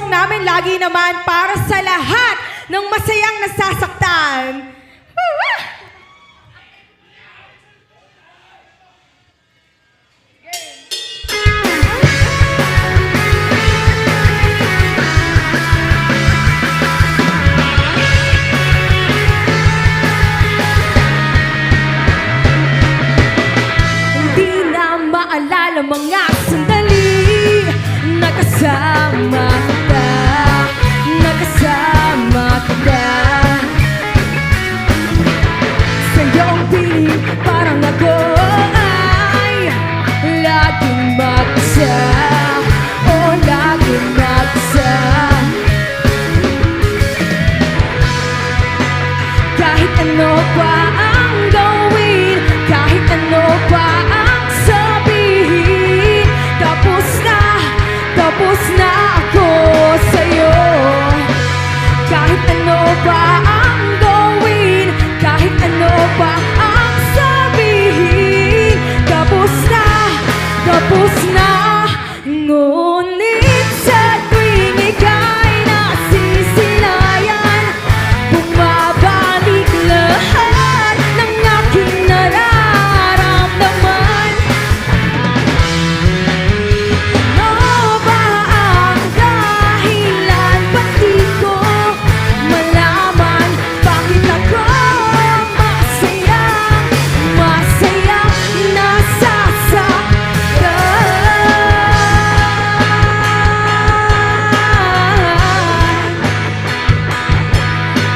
song namin lagi naman para sa lahat ng masayang nasasaktan. Hindi na maalala mga sandali nakasama kita, nakasama kita. Sa iyong piling parang ako ay laging mag-isa, o laging mag-isa. Kahit ano pa ang gawin, kahit ano pa ang sabihin, tapos na ako sa'yo. Kahit ano pa ang gawin, kahit ano pa ang sabihin, tapos na. Ngunit sa tuwing ika'y nasisilayan, bumabalik lahat ng aking nararamdaman. Ano ba ang dahilan? Ba't di ko malaman bakit ako masayang nasasaktan?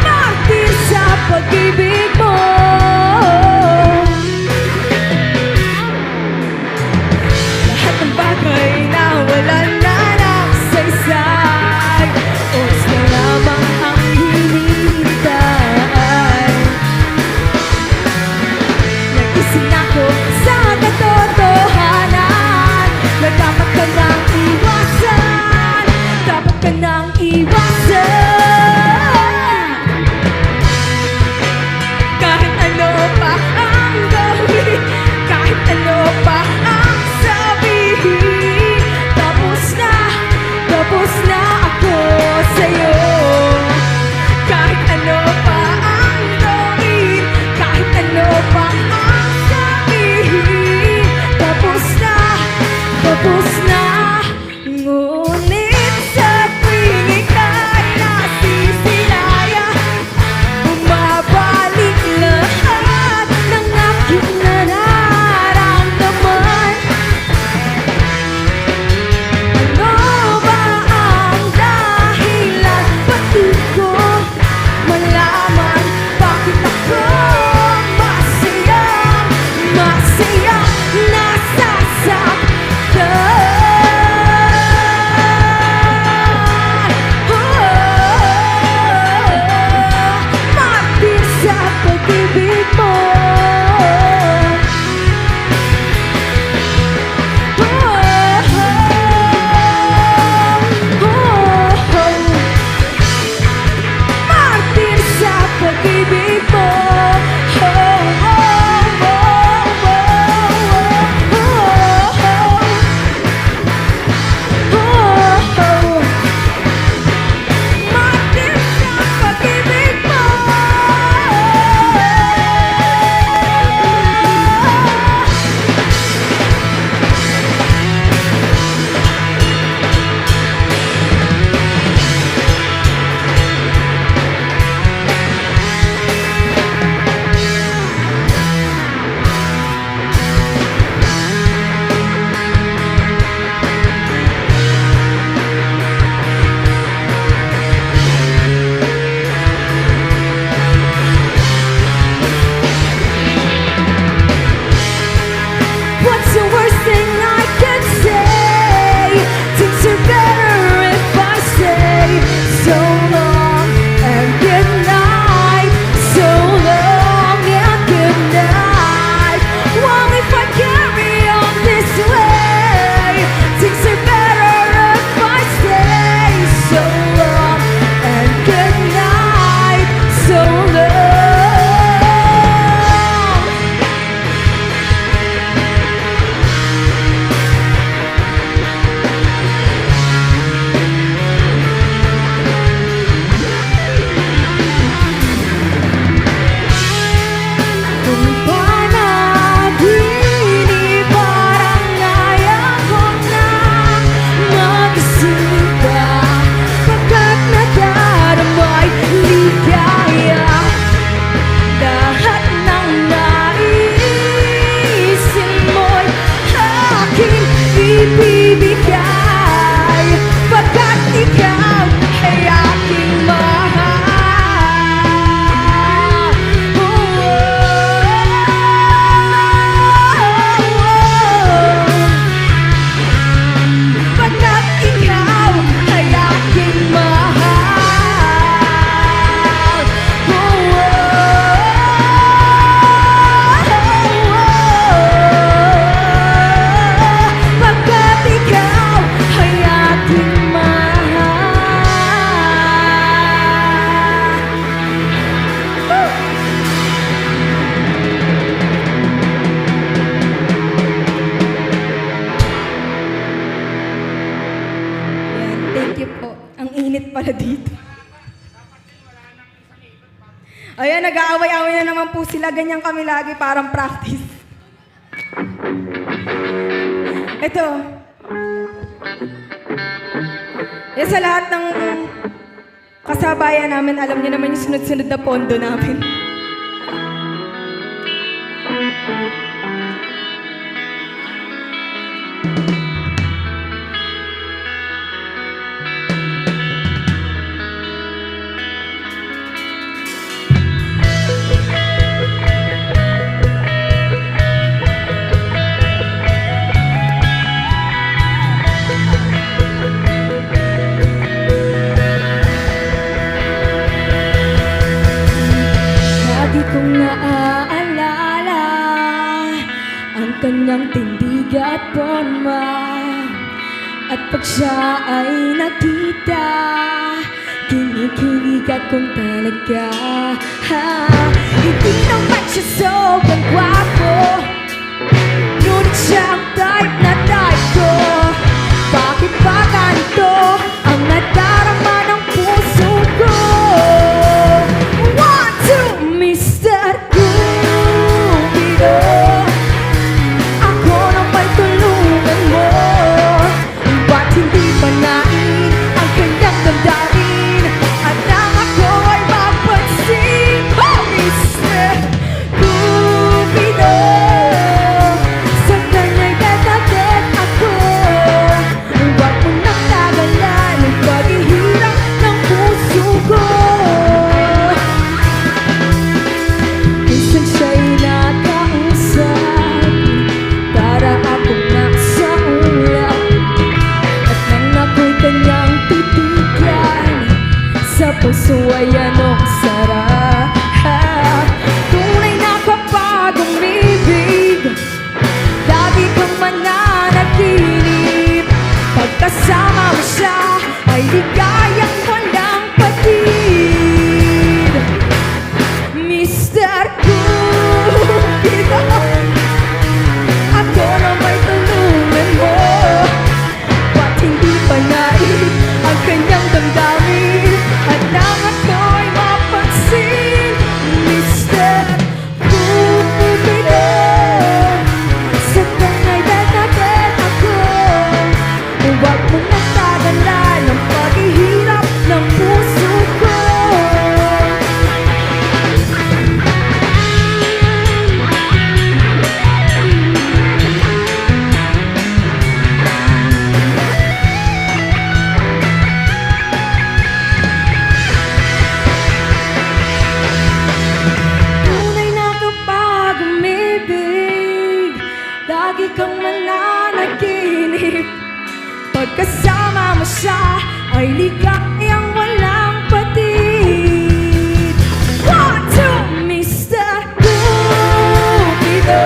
Martir sa pag-ibig mo, lahat ng bagay na wala na nakasaysay, oras na lamang ang hinihintay. Nagising ako sa katotohanan na dapat ka nang iwasan, dapat ka nang iwasan. Kahit ano pa ang gawin, kahit ano pa ang sabihin, tapos na ako sa'yo. Kahit ano pa ang gawin, kahit ano pa ang sabihin, tapos na. Ngunit sa tuwing ika'y nasisilayan, bumabalik lahat ng aking nararamdaman. Ano ba ang dahilan? init pala dito. Ayan, nag-aaway-aaway na naman po sila. Ganyan kami lagi, parang practice. Ito. Yan sa lahat ng kasabayan namin, alam niyo naman yung sunod-sunod na pondo namin. Lagi kong naaalala ang kanyang tindig at forma. At pag siya ay nakita, kinikilig akong talaga. Hindi naman siya sobrang gwapo, ngunit siya ang type na type ko. Bakit ba ganito ang nadarama ng puso ko? One, two, Mr. Cupido, ako na may tulungan mo. Ba't hindi panain ang kanyang damdamin at nang ako ay mapansin? Oh, Mr. Cupido, sa kanya'y dadagat ako. Huwag mo nang tagalan ang paghihirap ng puso ko. Minsan siya'y nakausap para akong nasa ulap. At nang ako'y kanyang titigan, sa puso ay anong sarap. Tunay na kapag umibig, lagi kang mananaginip. Pagkasama mo siya, ay ligayang walang patid. Mr. Cupido, ako na may tulungan mo. Ba't hindi panain ang kanyang damdamin at nang ako'y mapansin? Mr. Cupido, sa kanya'y dadagat ako. Huwag mo nang tagalan ang paghihirap ng puso ko. Tunay na kapag umibig, lagi kang mananaginip. Pagkasama mo siya, ay ligayang walang patid. One, two, Mr. Cupido,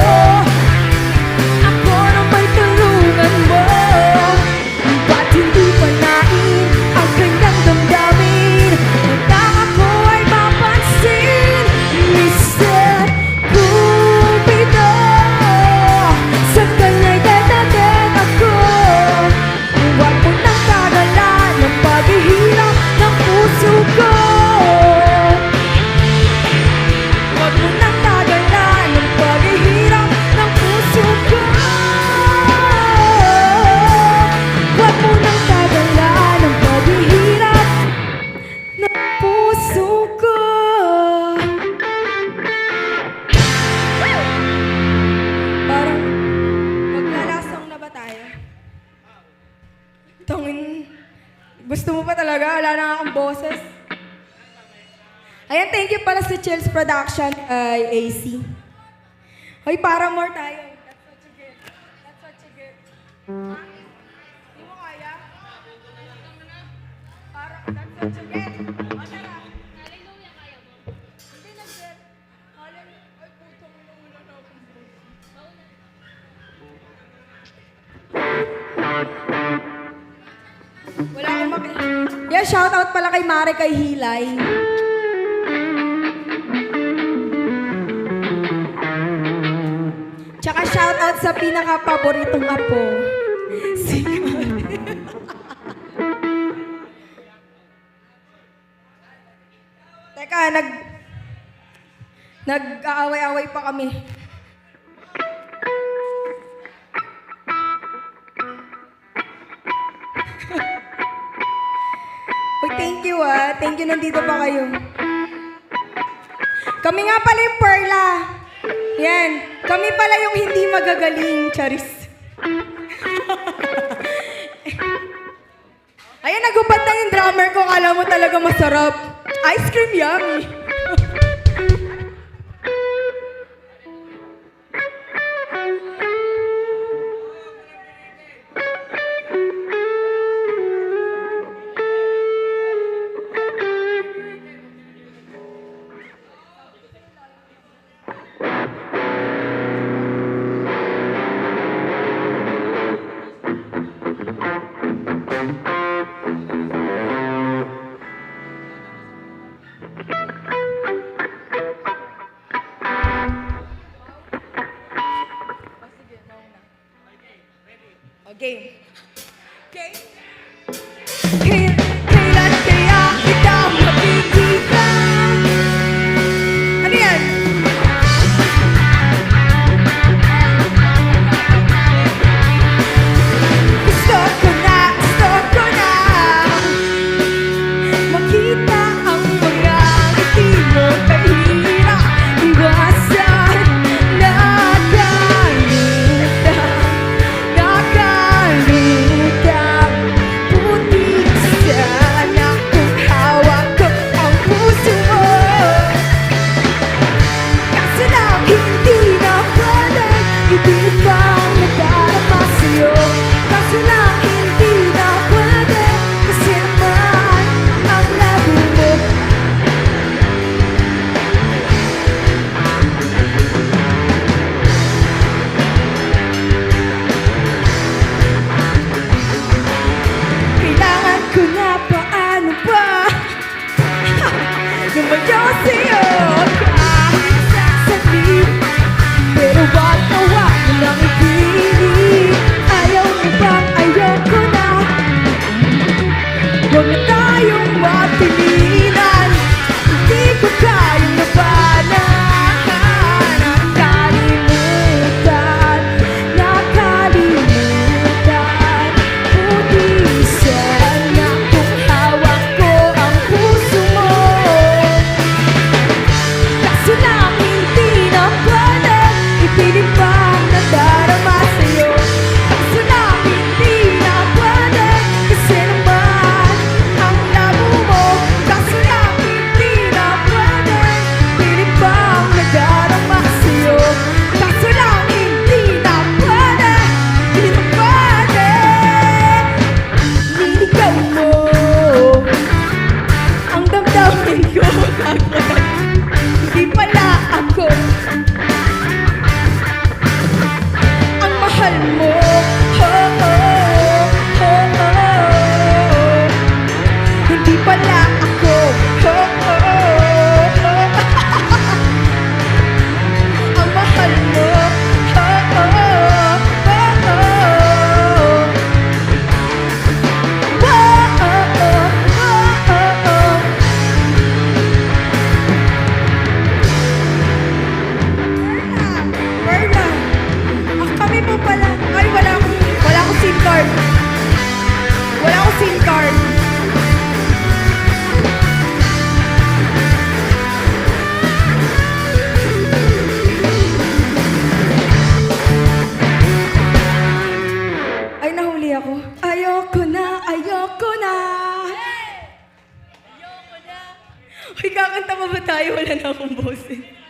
ako na may tulungan mo. Ba't hindi panain ang kanyang damdamin at nang ako ay mapansin? Mr. Cupido, sa kanya'y dadagat ako. Huwag mo nang tagalan ang paghihirap ng puso ko. Huwag mo nang tagalan ang paghihirap ng puso ko. Huwag mo nang tagalan ang paghihirap ng puso ko. Parang maglalasong na ba tayo? Tongin, gusto mo pa talaga? Wala na akong boses. Ayan, thank you pala sa Chills Production kay AC. Hoy, para more tayo. That's what you get. That's what you get. Hindi mo kaya? Para, that's what you get. O, tara. Hallelujah, kaya mo? Hindi nag-get. Hallelujah. Ay, putong ulo na akong wala akong yeah, shoutout pala kay Mare kay Hilay. Tsaka shoutout sa pinaka-paboritong apo. Si Teka, nag-aaway-away pa kami. Uy, thank you ah. Thank you, nandito pa kayo. Kami nga pala yung Perla. Yan. Kami pala yung hindi magagaling, Charis. Ayan, nagubad na yung drummer ko. Kala mo talaga masarap. Ice cream yummy. Game. Okay? Kailan kaya kita makikita? Ano yan? Gusto ko na makita ang mga ngiti mo. Kahirap iwasan, nakalimutan. Puti sana kung hawak ko ang puso mo. Kaso lang hindi na pwede, ibig pang nadarama sa'yo. Kaso lang hindi na pwede, kasi naman ang labo mo. Kailangan ko na paano ba lumayo sa'yo kahit saglit. Pero wag mo lang ipilit. Ayaw mo bang ayoko na? Huwag na tayong mapilitan. Hindi ko kayang labanan. Nakalimutan. Puti sana kung hawak ko ang puso mo. Kaso lang hindi na pwede, ipilit pang nadarama sa'yo. Kaso lang hindi na pwede, kasi naman ang labo mo. Kaso lang hindi na pwede, ipilit pang nadarama sa'yo. Kaso lang hindi na pwede, hindi na pwede. Niligaw mo ang damdamin ko. Hindi pala ako ang mahal mo. Hindi pala ako ang mahal mo. Perla, kami po pala. Ay, wala akong SIM card. Wala akong SIM card. Ay, nahuli ako. Ayoko na, ayoko na. Ayoko na. Uy, kakanta pa ba tayo? Wala na akong boses.